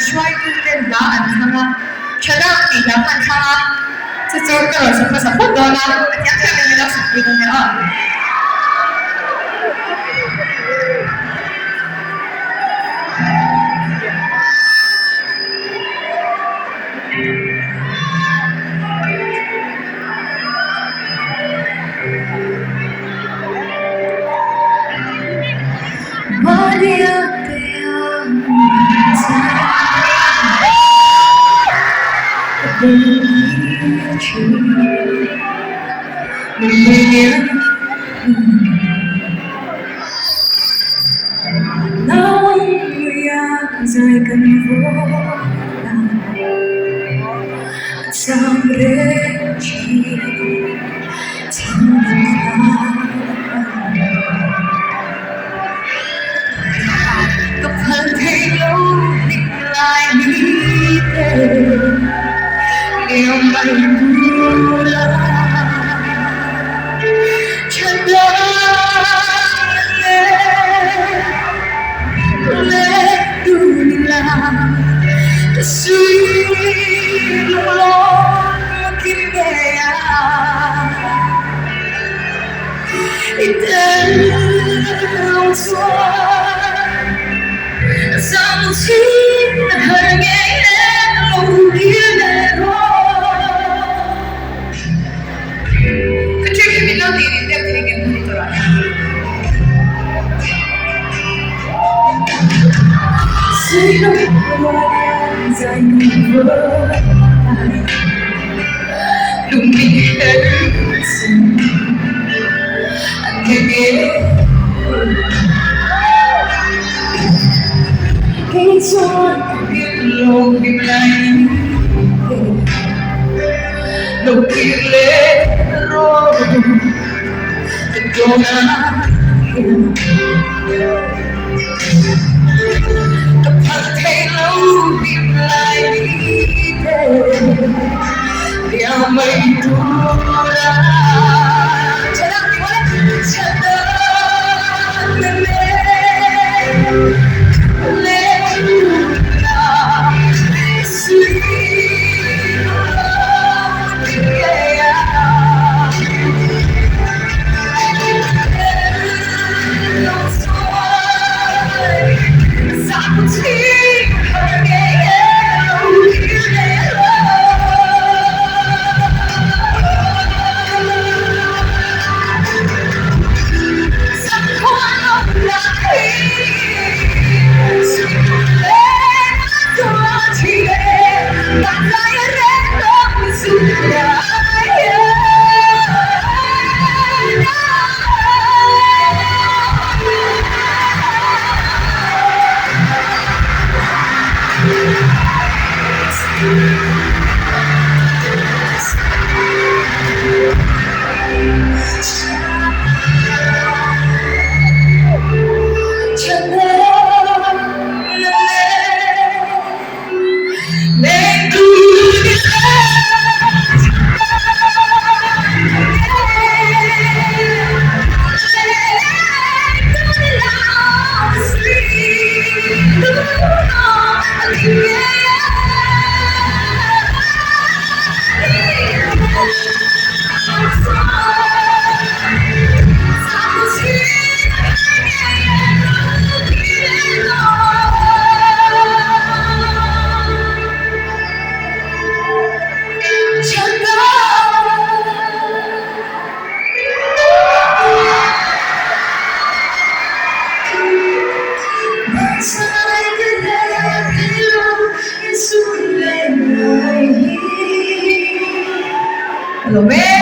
ช่วยดูเด่นละอันข้างละชนะตีละอันข้างละจะจบกันหรอสุภาษาพูดโดนละยังแค่เป็นเราสุดที่ตรงนี้อ่ะNóng dài gần vô lòng sao đến chỉ chẳng có phần thấy lâu định lại đi về điều mày buồn là chân đã let dunia kasih lo makin gaya dalam suara samsin harganya mungkin kecuali kita tidak ingin monitor Sino yang dài vỡ luminescence anh nghe cái gió biết lòng đêm nay đầu tiên lên rồi dona Hãy subscribe cho kênh Ghiền Mì Gõ để không bỏ Lo ves.